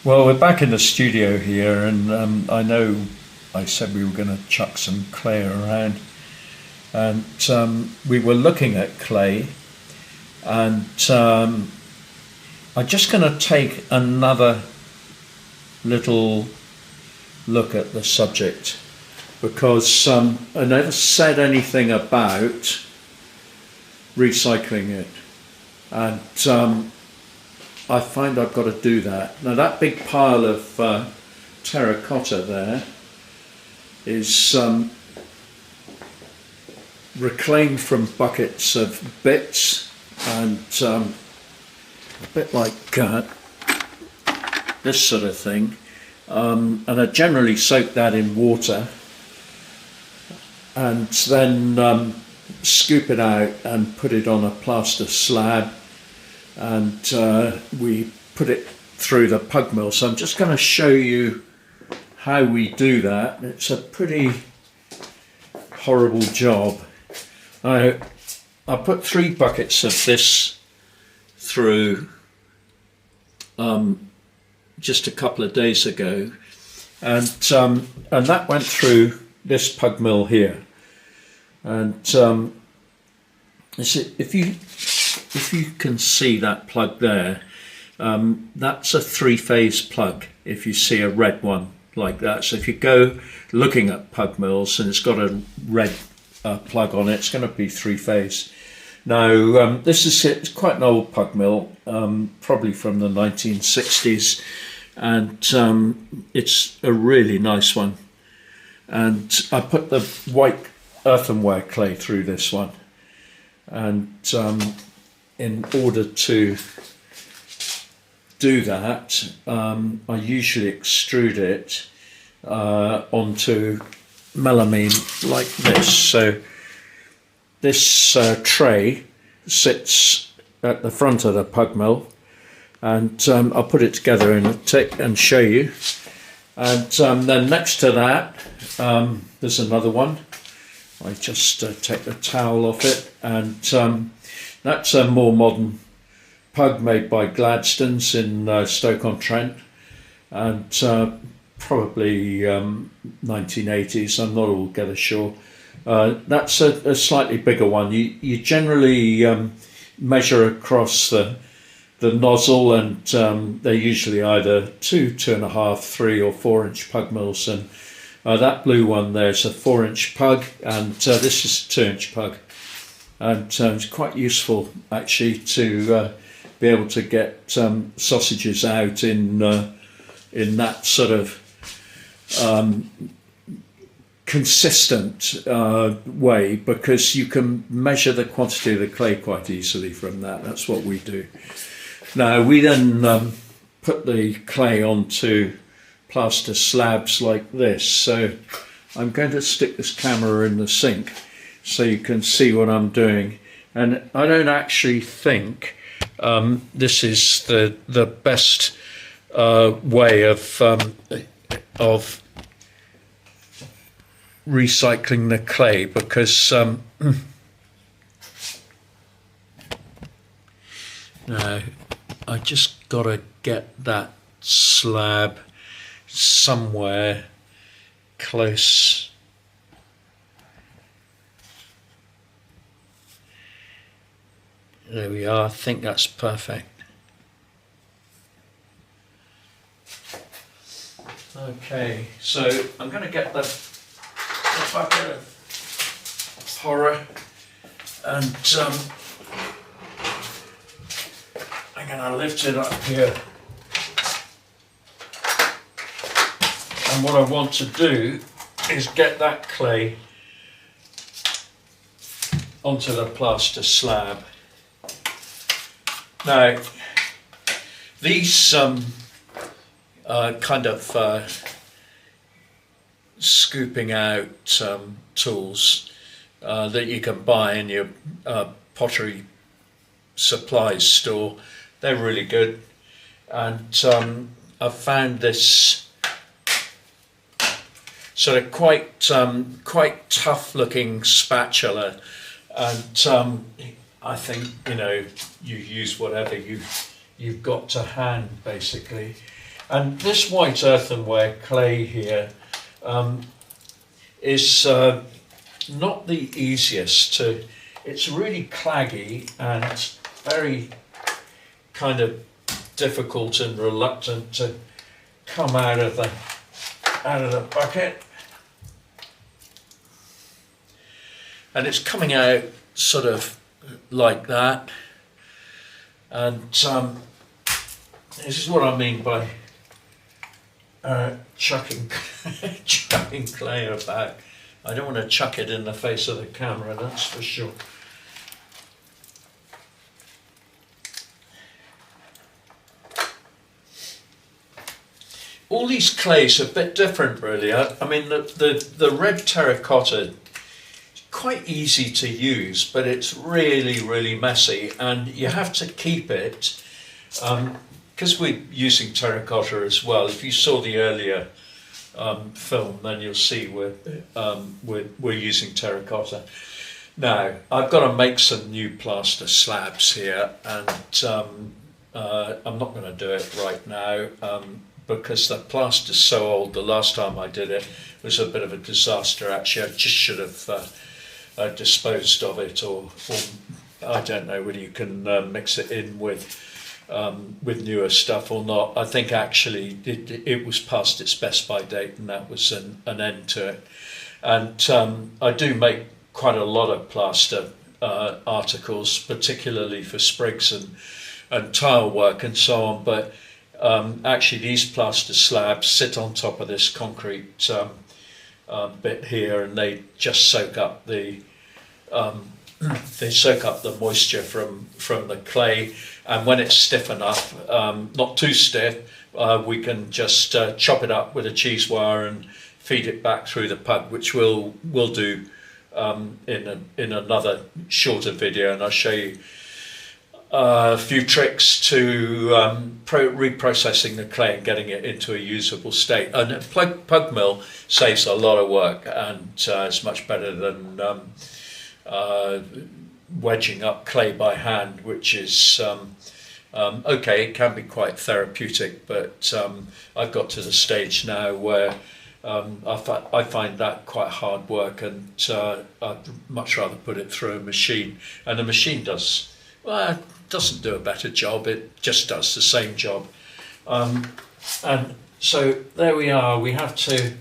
Well, we're back in the studio here, and I know I said we were going to chuck some clay around, and we were looking at clay, and I'm just going to take another little look at the subject because I never said anything about recycling it, and I find I've got to do that. Now that big pile of terracotta there is reclaimed from buckets of bits, and a bit like this sort of thing, and I generally soak that in water and then scoop it out and put it on a plaster slab, and we put it through the pug mill. So I'm just going to show you how we do that. It's a pretty horrible job. I put 3 buckets of this through just a couple of days ago, and that went through this pug mill here. And if you can see that plug there, that's a 3-phase plug. If you see a red one like that, so if you go looking at pug mills and it's got a red plug on it, it's going to be 3-phase. Now it's quite an old pug mill, probably from the 1960s, and it's a really nice one. And I put the white earthenware clay through this one, and in order to do that, I usually extrude it onto melamine like this. So this tray sits at the front of the pug mill, and I'll put it together and show you. And then next to that, there's another one. I just take the towel off it, and that's a more modern pug made by Gladstones in Stoke-on-Trent, and probably 1980s, I'm not altogether sure. That's a slightly bigger one. You generally measure across the nozzle, and they're usually either 2.5, 3 or 4 inch pug mills, and that blue one there's a 4-inch pug, and this is a 2-inch pug, and it's quite useful actually to be able to get sausages out in that sort of consistent way, because you can measure the quantity of the clay quite easily from that. That's what we do. Now we then put the clay onto plaster slabs like this. So I'm going to stick this camera in the sink so you can see what I'm doing. And I don't actually think this is the best way of recycling the clay, because now I just got to get that slab somewhere close. There we are. I think that's perfect. Okay, so I'm going to get the bucket of horror, and I'm going to lift it up here. And what I want to do is get that clay onto the plaster slab. Now, these kind of scooping out tools that you can buy in your pottery supplies store, they're really good. And I've found this sort of quite tough looking spatula, and I think, you know, you use whatever you've got to hand basically. And this white earthenware clay here is not the easiest to, it's really claggy and it's very kind of difficult and reluctant to come out of the bucket. And it's coming out sort of like that. And this is what I mean by chucking clay about. I don't want to chuck it in the face of the camera, that's for sure. All these clays are a bit different, really. I mean, the red terracotta is quite easy to use, but it's really, really messy, and you have to keep it, because we're using terracotta as well. If you saw the earlier film, then you'll see we're using terracotta. Now, I've got to make some new plaster slabs here, and I'm not going to do it right now, because the plaster's so old. The last time I did it was a bit of a disaster, actually. I just should have disposed of it, or I don't know whether you can mix it in with newer stuff or not. I think actually it was past its best by date, and that was an end to it. And I do make quite a lot of plaster articles, particularly for sprigs and tile work and so on, but actually these plaster slabs sit on top of this concrete bit here, and they just soak up the moisture from the clay, and when it's stiff enough, not too stiff, we can just chop it up with a cheese wire and feed it back through the pug, which we'll do in another shorter video, and I'll show you a few tricks to reprocessing the clay and getting it into a usable state. And a pug mill saves a lot of work, and it's much better than wedging up clay by hand, which is okay, it can be quite therapeutic, but I've got to the stage now where I find that quite hard work, and I'd much rather put it through a machine. And the machine doesn't do a better job, it just does the same job. And so there we are. We have to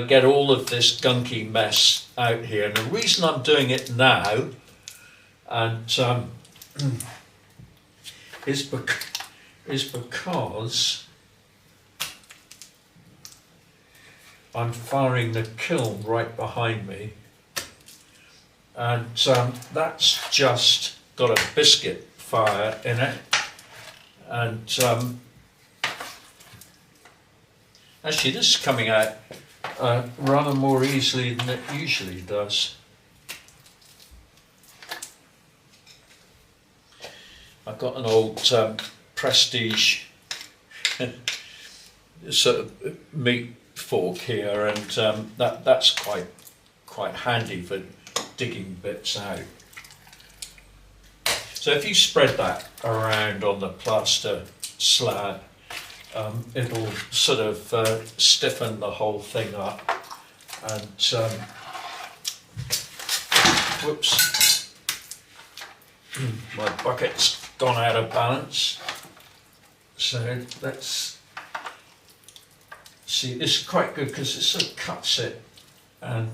get all of this gunky mess out here, and the reason I'm doing it now and is because I'm firing the kiln right behind me, and that's just got a biscuit fire in it, and actually this is coming out rather more easily than it usually does. I've got an old Prestige sort of meat fork here, and that's quite handy for digging bits out. So if you spread that around on the plaster slab, it'll sort of stiffen the whole thing up, and whoops, my bucket's gone out of balance. So let's see, this is quite good because it sort of cuts it and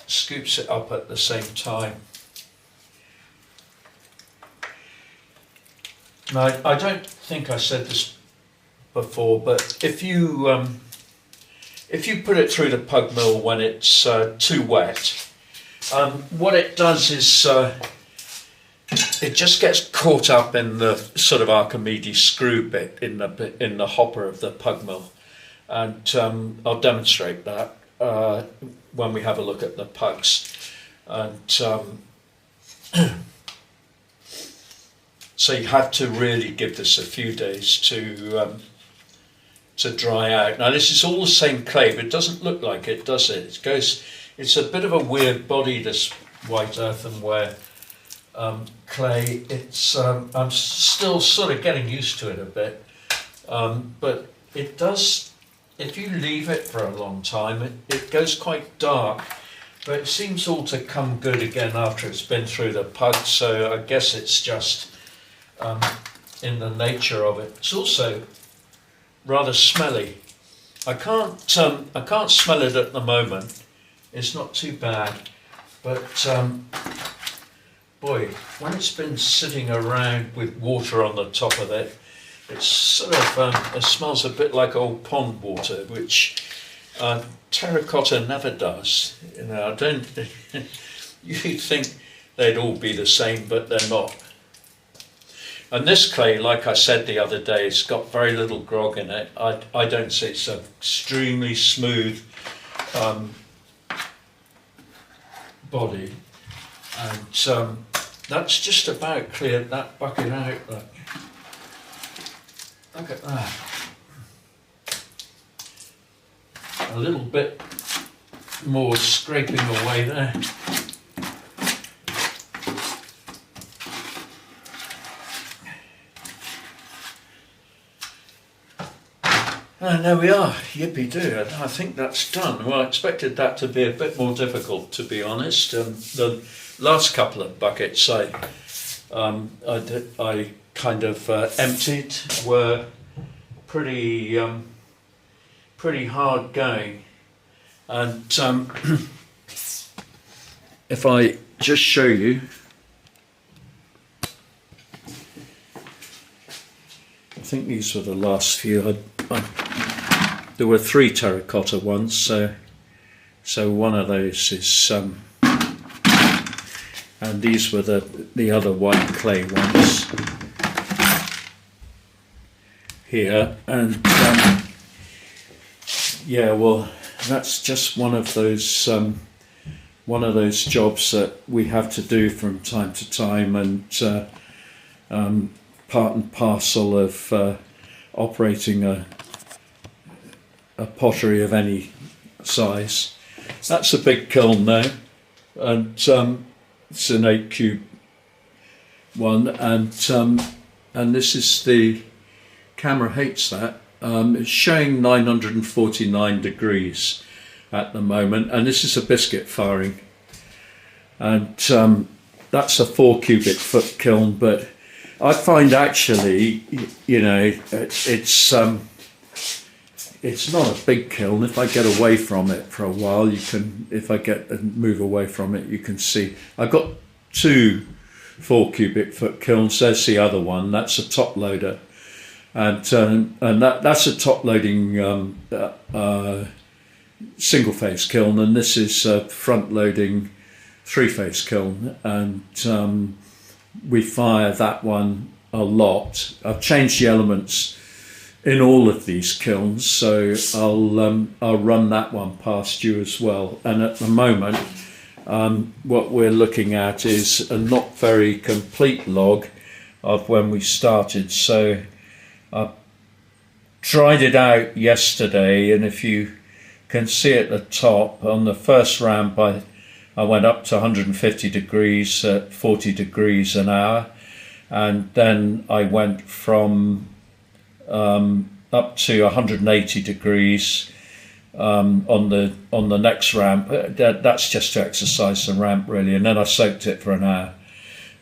scoops it up at the same time. Now, I don't think I said this before, but if you put it through the pug mill when it's too wet, what it does is it just gets caught up in the sort of Archimedes screw bit in the hopper of the pug mill, and I'll demonstrate that when we have a look at the pugs. And so you have to really give this a few days to dry out. Now this is all the same clay, but it doesn't look like it, does it? It's a bit of a weird body, this white earthenware clay. It's I'm still sort of getting used to it a bit, but it does, if you leave it for a long time, it goes quite dark, but it seems all to come good again after it's been through the pug, so I guess it's just in the nature of it. It's also rather smelly. I can't smell it at the moment. It's not too bad, but boy, when it's been sitting around with water on the top of it, it's sort of it smells a bit like old pond water, which terracotta never does. You know, I don't. You'd think they'd all be the same, but they're not. And this clay, like I said the other day, it's got very little grog in it. I don't see it's an extremely smooth body, and that's just about cleared that bucket out. Look at that. A little bit more scraping away there. And there we are, yippee-doo, I think that's done. Well, I expected that to be a bit more difficult, to be honest. The last couple of buckets I kind of emptied were pretty hard going. And if I just show you, I think these were the last few. There were 3 terracotta ones, so one of those is, and these were the other white clay ones here, and yeah, well, that's just one of those jobs that we have to do from time to time, and part and parcel of operating a pottery of any size. That's a big kiln now, and it's an 8 cube one, and this is the camera hates that. It's showing 949 degrees at the moment, and this is a biscuit firing, and that's a 4 cubic foot kiln, but I find actually, you know, it's not a big kiln. If I get away from it for a while, you can, if I move away from it, you can see I've got 2 4 cubic foot kilns. There's the other one, that's a top loader, and that's a top loading single phase kiln, and this is a front loading 3-phase kiln, and we fire that one a lot. I've changed the elements in all of these kilns, so I'll run that one past you as well. And at the moment, what we're looking at is a not very complete log of when we started. So I tried it out yesterday, and if you can see at the top, on the first ramp I went up to 150 degrees at 40 degrees an hour, and then I went from up to 180 degrees on the next ramp. That's just to exercise the ramp really, and then I soaked it for an hour.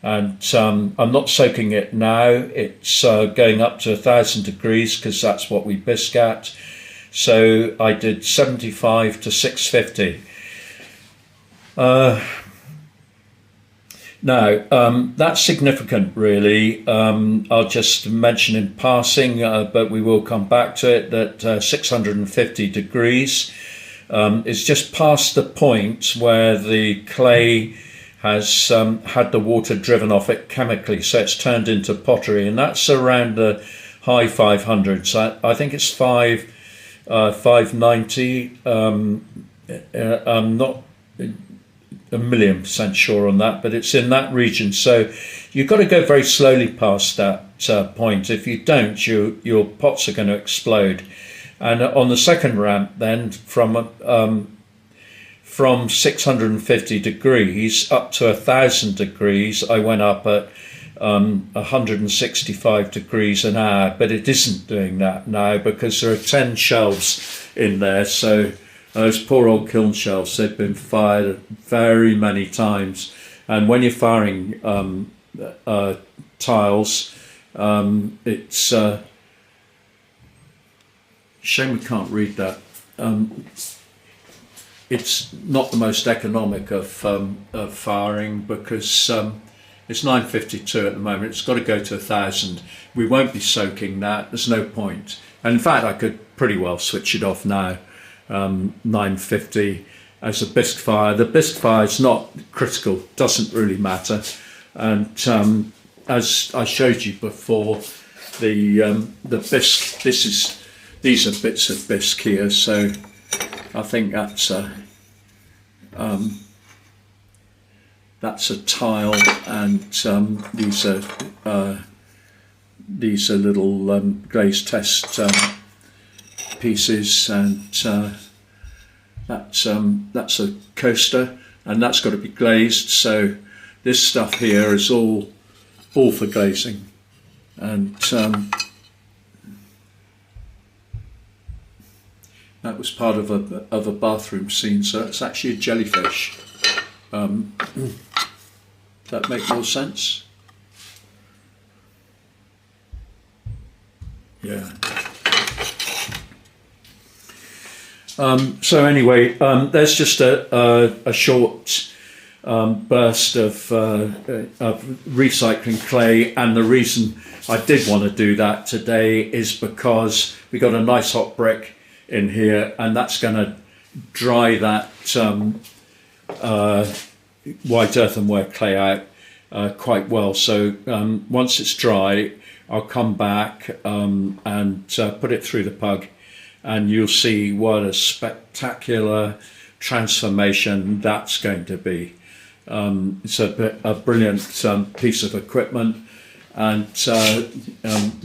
And I'm not soaking it now. It's going up to 1,000 degrees because that's what we bisque at. So I did 75 to 650. Now, that's significant really. I'll just mention in passing, but we will come back to it, that 650 degrees is just past the point where the clay has had the water driven off it chemically, so it's turned into pottery, and that's around the high 500s. I think it's 590. I'm not 1,000,000% sure on that, but it's in that region. So you've got to go very slowly past that point. If you don't, your pots are going to explode. And on the second ramp, then from 650 degrees up to 1,000 degrees, I went up at 165 degrees an hour, but it isn't doing that now because there are 10 shelves in there. So those poor old kiln shelves, they've been fired very many times. And when you're firing tiles, it's shame we can't read that. It's not the most economic of firing because it's 952 at the moment. It's got to go to 1,000. We won't be soaking that. There's no point. And in fact, I could pretty well switch it off now. 950 as a bisque fire. The bisque fire is not critical. Doesn't really matter. And as I showed you before, the bisque. These are bits of bisque here. So I think that's a tile, and these are little glaze test pieces, and that's a coaster, and that's got to be glazed. So this stuff here is all for glazing, and that was part of a bathroom scene. So it's actually a jellyfish. That make more sense? Yeah. So anyway, there's just a short burst of recycling clay, and the reason I did want to do that today is because we got a nice hot brick in here, and that's going to dry that white earthenware clay out quite well. So once it's dry, I'll come back and put it through the pug, and you'll see what a spectacular transformation that's going to be. It's a brilliant piece of equipment, and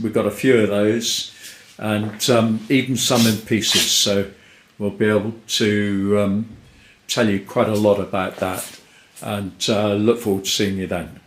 we've got a few of those, and even some in pieces, so we'll be able to tell you quite a lot about that, and look forward to seeing you then.